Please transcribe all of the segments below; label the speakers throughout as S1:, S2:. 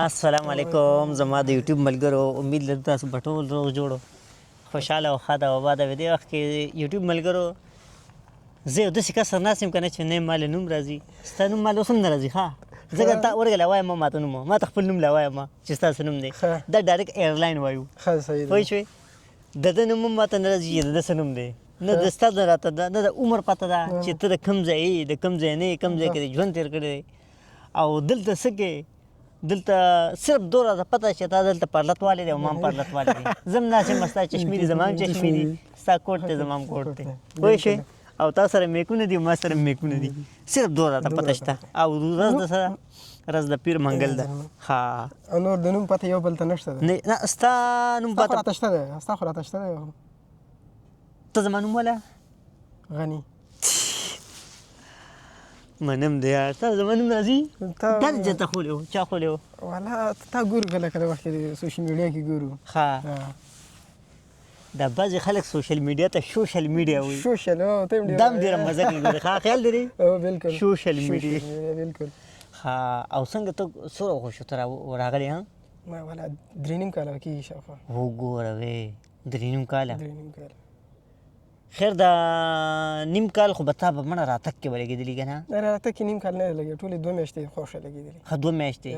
S1: السلام علیکم زما د یوټیوب ملګرو امید لرم تاسو به ټول روغ جوړ خوشحاله او ښه او آباده وي. دې وخت کې یوټیوب ملګرو زه یو داسې کس سره ناست یم که نه چې نه مال نوم راځي ستا نوم مال اوس هم نه راځي. ښه ځکه تا ورګله وایم ما ته نوم ما ته خپل نوم لا وایم چې ستاسو نوم دی دا ډایرکټ ایرلاین وایو. پوه شوې د ده نوم هم ما ته نه راځي چې د ده څه نوم دی نه د ستا نه راته ده نه د عمر پته ده چې ته د کوم ځای یې د کوم ځای نه یې کوم ځای کې دې ژوند تېر کړی دی او دلته څه کې دلته صرف دوره ده پته چې تا دلته پرلت والی دی او ما هم پرلت والی دی. زه هم ناسې یم ستا چشمي دي زما هم چشمي دي ستا کوټ دی زما هم کوټ دی. پوه شوې او تا سره میکونه دي ما سره میکونه دي صرف دوره ته پته شته او ورځ د سره ورځ د پیر منګل ده. ها
S2: او نور د نوم پته یو بل ته نشته ده
S1: نه ستا نوم
S2: ستا خو
S1: پته
S2: راته شته ده ستا خو راته شته ده
S1: ته زما نوم وله
S2: غني
S1: منم دی یار تا زما نوم راځي
S2: تا
S1: دا دې چېرته خولی و چا خولی و
S2: والا تا ګورو کله کله وخت کې سوشل میډیا کې ګورو
S1: ښه دا بعضې خلک سوشل میډیا ته سوشل میډیا وایي
S2: سوشل او ته هم
S1: دا هم ډېره مزه کوي ګورې ښه خیال لري
S2: او بالکل
S1: سوشل میډیا
S2: بالکل
S1: ښه او څنګه ته څومره خوشو ته راغلی ها
S2: ما والا 3.5 کاله کېږي شاوخوا
S1: وګوره وې 3.5 کاله
S2: 3.5 کاله
S1: خیر دا نیم کال خو به تا به مړه راتګ کې به لګېدلي که نه
S2: راته کې نیم کال نه دی لګېدلی ټولې 2 میاشتې خوښه لګېدلې
S1: ښه 2 میاشتې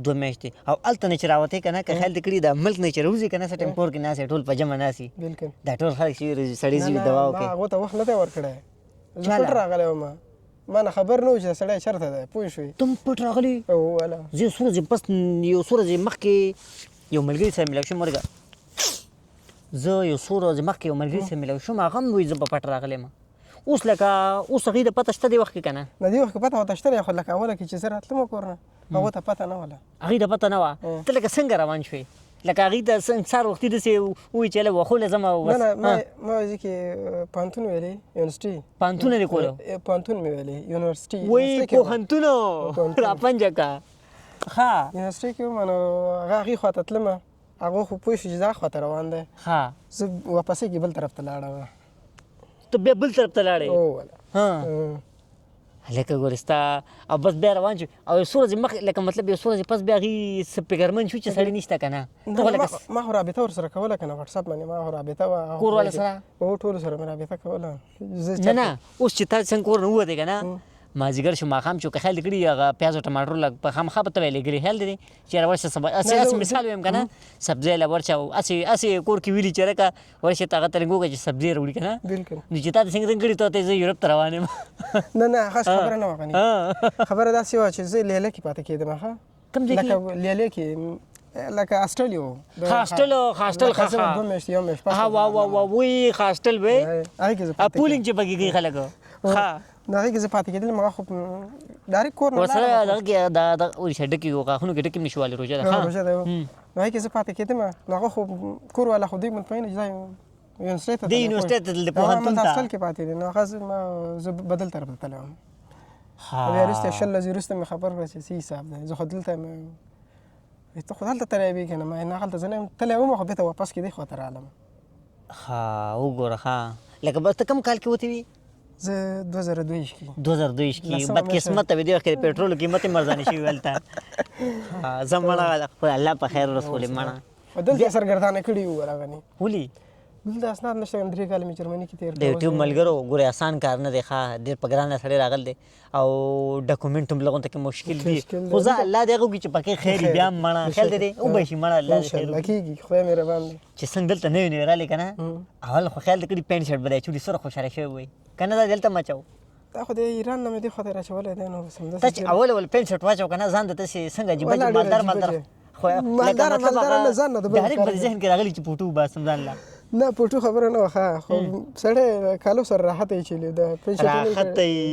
S1: 2 میاشتې او هلته نه چې راوتې که نه که خیال دې کړي د ملک نه چې راوځي که نه څه ټایم کور کې ناست ټول په جمع ناستي
S2: بالکل
S1: دا ټول خلک چې سړي ځي دوا
S2: ما
S1: وکړي
S2: هغو ته وخت نه دی ورکړی زه پټ راغلی وم ما نه خبر نه و چې سړی چېرته دی پوه شوې
S1: ته هم پټ راغلي
S2: او والا
S1: زه یو څو ورځې بس یو څو ورځې مخکې یو ملګري سره میلاو شوم ورګه زه یو څو ورځې مخکې یو ملګري سره میلاو شوم هغه هم وایي زه به پټ راغلی یم اوس لکه اوس هغوی ته پته شته دې وخت کې که نه
S2: نه دې وخت کې پته ورته شته دی خو لکه اوله کې چې زه راتلم کور نه هغو ته پته نه وله
S1: هغوی ته پته نه وه ته لکه څنګه روان شوې لکه هغوی ته سهار وختي داسې ووایي چې هله وښوله ځم او
S2: نه ما وځي کې پوهنتون ویلې یونیورسټي
S1: پوهنتونه دې کولو
S2: پوهنتون مې ویلې یونیورسټي
S1: وایي پوهنتونو راپنجه که ښه
S2: یونیورسټي کې وم نو هغې خواته تلمه هغه خو پوه شو چې دا خواته روان دی
S1: ښه
S2: زه واپسې کې بل طرف ته لاړم
S1: ته بیا بل طرف ته لاړې
S2: او والا
S1: ها لکه ګورې ستا او بس بیا روان شو او یو څو ورځې مخکې لکه مطلب یو څو ورځې پس بیا هغوی څه فکرمند شو چې سړی نشته که نه
S2: ما خو رابطه ورسره کوله که نه وټساپ باندې ما خو رابطه وه
S1: کور والا سره
S2: او ټولو سره مې رابطه کوله
S1: نه نه اوس چې تا څنګه کور نه ووتې که نه مازدیګر شو ماښام شو که خیال دې کړي هغه پیاز او ټماټر لږ په خامخا به ته به یې لګېږي خیال دې دی چې یاره ورشه هسې مثال ویم که نه سبزی یې له ورشه هسې کور کې ویلي چې رکه ورشه ته هغه ته لږ وکړه چې سبزي یې راوړي که نه
S2: بالکل
S1: نو چې تا ته څنګه کړي ته زه یورپ ته روان یم
S2: نه نه خاص خبره نه وه غني خبره داسې وه چې زه لیله کې پاتې کېدم ښه
S1: کوم ځای کې
S2: لکه لیله کې لکه هاسټل یو
S1: هاسټل ښه
S2: 2 میاشتې یو میاشت
S1: ها وا وا وا وی هاسټل وی
S2: هغې کې زه پاتې
S1: پولینګ چې پکې کوي خلک ښه
S2: د هغې کې زه پاتې کېدلم هغه خو ډایرکټ کور نه
S1: ورسره دغه کې د وریښه ډکې وو غاښونو کې ډکې هم نشي والی روژه ده ښه
S2: روژه ده نو هغې کې زه پاتې کېدم نو هغه خو کور والا خو دوی مطمئنه چې دا یونیورسټۍ ته
S1: دې یونیورسټۍ ته تللی پوهنتون ته
S2: هاسټل کې پاتې دی نو هغه زه بدل طرف ته تللی وم بیا وروسته 20 ورځې وروسته مې خبر کړه چې څه حساب دی زه خو دلته ته خو دلته تللی وې که نه ما نه هلته زه نه یم تللی وم خو بېرته واپس کېدی خواته رالم
S1: ښه وګوره ښه لکه بس ته کوم کال کې وتې وي
S2: زه 2022 کې
S1: 2022 کې بدقسمته وي دې وخت کې د پېټرولو قیمت یې ارزانه شوي هلته زه مړه خو الله په خیر رسولې مړه
S2: دلته سرګردانه کړي وو راغني
S1: ولي
S2: دلته اسناد نشته 3 کاله مې جرمني کې تېر
S1: د یوټیوب ملګرو ګورې اسان کار نه دی ښه ډېر په ګرانه سړی راغلی دی او ډاکومنټ هم لغونته کې مشکل دي خو زه الله دې هغه وکړي چې پکې خیر وي بیا هم مړه خیال دې دی وبه شي مړه الله دې خیر وکړي
S2: کېږي خدای مهربان دی
S1: چې څنګه دلته نوي نوي راغلې که نه اول خو خیال دې کړي پینټ شرټ به دی اچولي سره خوشحاله شوی وی که نه دا دلته مچو
S2: دا خو د ایران نه مې دې خواته راچولی دی نو
S1: ته چې اول پینټ شرټ واچو که نه ځان ته تاسې څنګه عجیبه مالدار خو
S2: مالدار نه ځان نه
S1: ډایرکټ به ذهن کې راغلي چې فوټو وباسم ځان له
S2: نه پټو خبره نه وه خو سړی کالو سره راحته یې چلی د پینټ شرټ
S1: راحته یې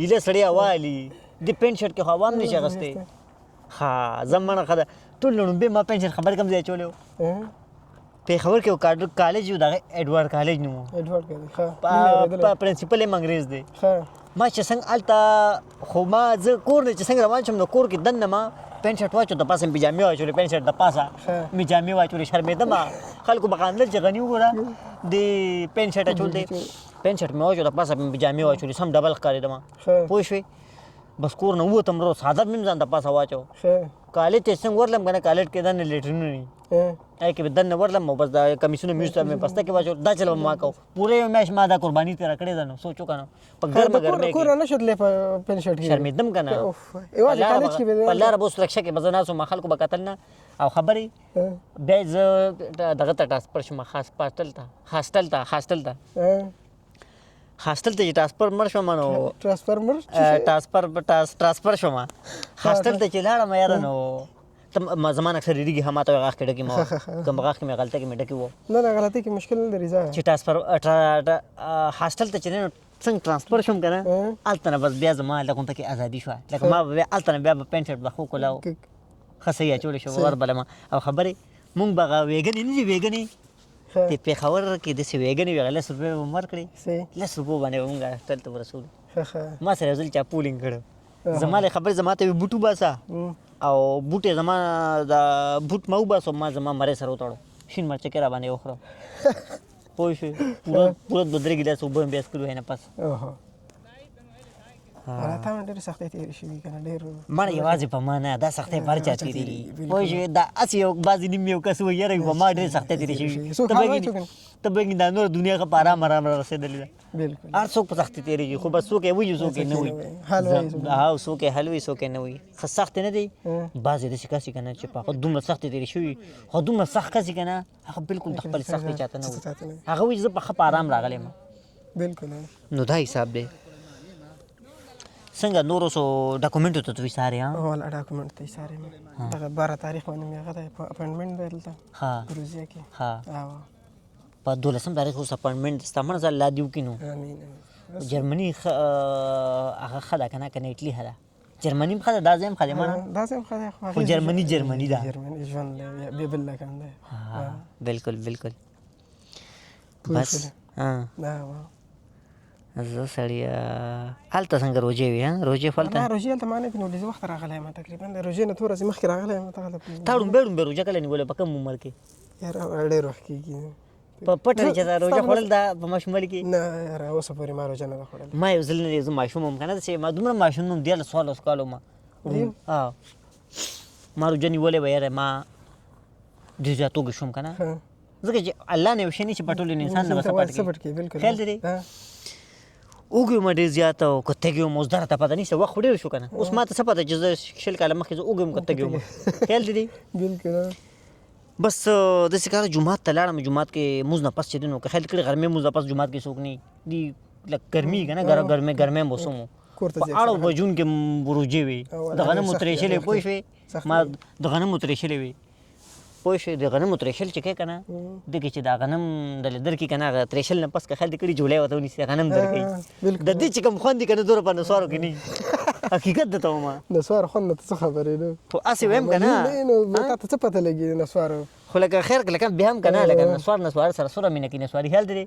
S1: ایله سړی هوالي د پینټ شرټ کې خو هوا هم نشي اخیستی ښه زه مړه ښه ده ټول لومبې ما پینټ شرټ خبر کوم ځای اچولی و پېښور کې یو کالج و د هغه ایډورډ کالج نوم و پرنسپل یې انګریز دی ما چې څنګه هلته خو ما زه کور نه چې څنګه روان شم نو کور کې دننه ما پینټ شرټ واچو د پاسه مې پیجامې واچولې پینټ شرټ د پاسه مې جامې واچولې شرمېدم خلکو به خندل چې غني وګوره د پینټ شرټ اچول دی پینټ شرټ مې واچو د پاسه مې پیجامې واچولې سم ډبل ښکارېدم پوه شوې بس کور نه ووتم رو څادر مې هم ځان ته پاسه واچو کالج ته څنګه ورلم که نه کالج کې دننه لیټرینونه نه هغې کې به دننه ورلم او بس دا کمیسونه مې ویسته مې بسته کې واچول دا چل به ما کوو پوره یو میاشت ما دا قرباني تېره کړې ده نو سوچ وکړه نو په ګرمه ګرمۍ
S2: کور نه شتلی په پین شرټ کې
S1: شرمېدم که نه
S2: یوازې کالج کې به
S1: په لاره به اوس رکشه کې به زه ناست وم خلکو به کتل نه او خبرې بیا یې زه دغه ته ټرانسفر شوم هاسپټل ته هاسټل ته چې ټرانسفر شوم نو ټرانسفر شوم هاسټل ته چې لاړم یاره نو زما نه اکثر ډېرېږي هم ماته غاښ کې ډکې مه وه که غاښ کې مې غلطه کې مې ډکې وه
S2: نه غلطۍ کې مشکل نه لري ځه
S1: چې ټرانسفر هاسټل ته چې دی نو څنګه ټرانسفر شوم که نه هلته نه بس بیا زما لږ غونته کې ازادي شوه لکه ما به بیا هلته نه بیا به پینټ شرټ به ښه وکړله ښه صحیح اچولی شو وربلمه او خبرې مونږ به هغه ویګنې نه دي ویګنې د پېښور کې داسې ویګنې وې هغه 10 روپۍ به مو ورکړې 10 روپو باندې به مونږ هاسټل ته ورسولو ما سره یو ځل چا پولینګ کړی زما له خبرې زما ته بوټ وباسه او بوټ یې زما دا بوټ ما وباسو ما زما مرۍ سره وتړو شین مرچکې را باندې وخوړم پوه شوې پوره 2-3 ګیلاس اوبه مې بیا څښلو نه پس
S2: تا باندې ډېرې سختۍ تېرې شوي که نه ډېر
S1: مړه یوازې په ما نه دا سختۍ په هر چا تېرېږي پوه شوې دا هسې یو بعضې نیم یو کس وایي یاره په ما ډېرې سختۍ تېرې شوي ته به دا نور دنیا ښه په ارام رسېدلې ده هر څوک په سختۍ تېرېږي خو بس څوک یې وایي څوک یې نه وایي څوک یې حل وایي څوک یې نه وایي ښه سخت نه دی بعضې داسې کس که نه چې په هغه دومره سختۍ تېرې شوي خو دومره سخت کس که نه هغه بلکل د خپلې سختۍ چاته نه وایي هغه وایي زه په ښه په ارام راغلی یم
S2: بلکل
S1: نو دا حساب دی څنګه نور اوسو ډاکومنټو ته توی سارې
S2: والا ډاکومنټ ته یې سارې مې دغه 12 تاریخ باندې مې هغه ته اپاینټمنټ دی دلته روزیه کې
S1: په 12 تاریخ اوس اپاینټمنټ ستا مړه ځه الله دې وکړي نو جرمني هغه ښه ده که نه که نه اټلي ښه ده جرمني هم ښه ده دا ځای هم ښه دی مړه
S2: دا ځای هم ښه دی
S1: خو جرمني ده
S2: جرمني ژوند دی بې بل لکن دی
S1: بلکل بس زه سړیه هلته څنګه روژې وې روژې خو هلته
S2: روژې هلته ما نه وینولې زه وخته راغلی یم تقریبا د روژې نه 2 ورځې مخکې راغلی یم
S1: تا ړومبی روژه کله نیولې په کوم عمر کې
S2: یاره ډېر وخت کېږي
S1: په پټه چې دا روژه خوړل دا په ماشوموالي کې
S2: نه یاره اوسه پورې ما روژه نه ده خوړلې
S1: ما یو ځل نه دی زه ماشوم وم که نه داسې ما دومره ماشوم وم 14 کالو ما ما روژه نیولې وه یاره ما ډېر زیات وږی شوم که نه ځکه چې الله نه یو شی نه چې پټولی نو انسان نه به څه پټ کړي خیال دی وږی وم ډېر زیات او که تږی وم اوس دا راته پته نشته وخت خو ډېر شو که نه اوس ما ته څه پته چې زه 6 کاله مخکې زه وږی وم که تږی وم خیال دی
S2: بلکل
S1: بس داسې کار جومات ته لاړم جومات کې مونځ نه پس چې دی نو که خیال کړي غرمې مونځ نه پس جومات کې څوک نه دي لږ ګرمي که نه ګرمۍ موسم و په 8 بجون کې روژې وې د غنمو ترېشلې پوه شوې ما د غنمو ترېشلې وې پوه شوې د غنمو ترېشل چې کوې که نه دغې چې دا غنم دلې درکړي که نه هغه ترېشل نه پس که خیال دې کړي جوړی ورته ونیسي غنم درکوي د دې چې کوم خوند دي که نه دومره په نسوارو کې نه حقیقت درته وایم
S2: نسوار خوند نه ته څه خبرې نو
S1: خو هسې وایم که نه
S2: نو تا ته څه پته لګي د نسوارو
S1: خو لکه خیر لکه بیا هم که نه لکه نسوار سره سوره مینه کوي نسواري خیال دی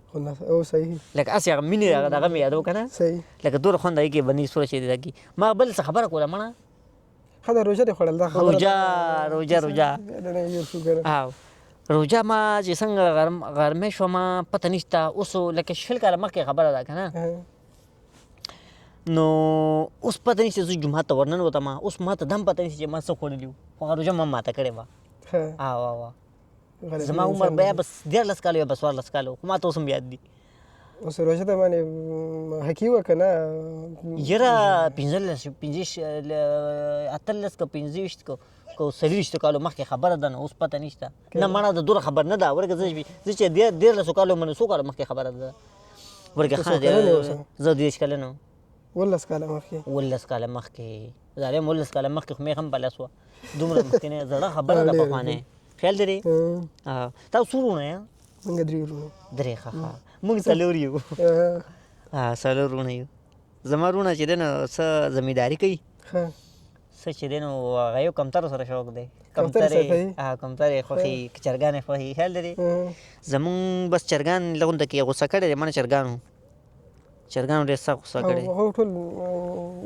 S2: او صحیح
S1: لکه هسې هغه مینې دغه مې یادو که نه
S2: صحیح
S1: لکه دومره خوند هغې کې بني سوره چې دی دا کې ما بل څه خبره کوله مړه
S2: ښه ده روژه دې خوړل دا
S1: روژه روژه ما چې څنګه غرمې شومه پته نشته اوس لکه 20 کاله مخکې خبره ده که نه نو اوس پته نشته زه جومات ته ورننوتم اوس ما ته دم پته نشته چې ما څه خوړلي وو خو هغه روژه ما ماته کړې وه زما عمر بیا بس 13 کاله یا 14 کاله خو ما ته اوس هم یاد دي
S2: اوس روژه ته باندې حقي وه که نه
S1: یاره 15 که 25 که 23 کالو مخکې خبره ده نو اوس پته نشته نه مړه د دوره خبر نه ده ورکه زه چې 13 کالو منو 100 کالو مخکې خبره ده ورکه زه 30 کلن وم
S2: 12 کاله مخکې ظالم 12 کاله مخکې خو مې هم په لاس وه دومره مخکې زړه خبره ده پخوانۍ خیال دی تاسو څو وروڼه یې موږ 3 وروڼه
S1: 3 ښه موږ 4 یو 4 وروڼه یو زما وروڼه چې دی نو څه زمینداري کوي څه چې دی نو هغه یو کمترو سره شوق دی کمترې خوښي چرګانې خوښي خیال دی زمونږ بس چرګان لغونته کې غوسه کړی دی مانه چرګانو ډېر سخت غوسه کړی
S2: ټول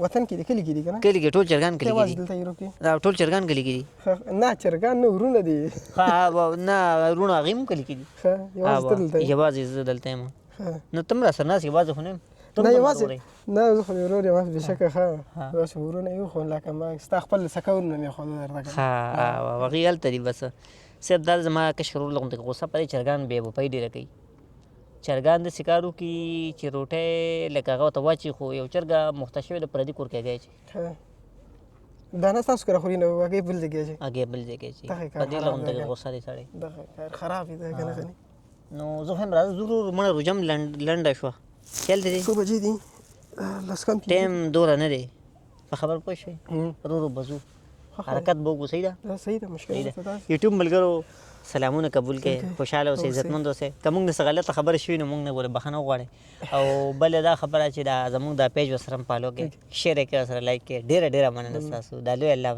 S2: وطن کې دي کلي کې دي که نه
S1: کلي کې ټول چرګان کلي کې دي ټول چرګان کلي کې دي
S2: نه چرګان نه وروڼه دي
S1: نه وروڼه هغې هم کلي کې دي یوازې زه دلته یم نو ته هم راسره ناست یې یوازې خو نه یم ته
S2: نه
S1: هم زما
S2: یوازې
S1: ورور یې.
S2: نه زه خو دې ورور یم بېشکه
S1: ها.
S2: ښه داسې ورونه یو خو لکه ما ستا خپل سکهورونه مې ښوده درته که
S1: ها هغې هلته دي بس صاحب دا زما کشر ورور غوندې غوسه په دی چرګان بې وفایي ډېره کوي چرګان داسې کار وکړي چې روټۍ لکه هغه ورته واچي خو یو چرګه مخته شوې د پردي کور کې هګۍ اچوي
S2: ښه دانه ستاسو کره خوري نه هګۍ بل ځای کې اچوي
S1: هګۍ بل ځای کې اچوي
S2: دغه
S1: په
S2: کار
S1: دې
S2: خراب
S1: غوندې
S2: دی که
S1: غوسه دی سړی
S2: دغه کار خراب دی که نه ښه
S1: نو زه هم راځه ضرور مړه روژه م لنډه شوه خیال دی
S2: څو بجې دي لس کم
S1: ټایم دوره نه دی په خبر پوه شوې
S2: هم.
S1: ورو ورو به ځو
S2: ښه خبره.
S1: حرکت به وکړو صحیح ده
S2: دا صحیح ده مشکل
S1: صحیح
S2: نشته
S1: ده
S2: داسې.
S1: یوټیوب ملګرو سلامونه قبول کړئ
S2: Okay.
S1: خوشحاله اوسئ
S2: اوسئ.
S1: عزتمند اوسئ که موږ نه څه غلطه خبره شوي نو موږ نه ګوره بخښنه وغواړئ او بله دا خبره چې دا زموږ دا پیج ورسره هم فالو کړئ شیر یې کړئ ورسره لایک کړئ ډېره ډېره مننه ستاسو دا لوی الله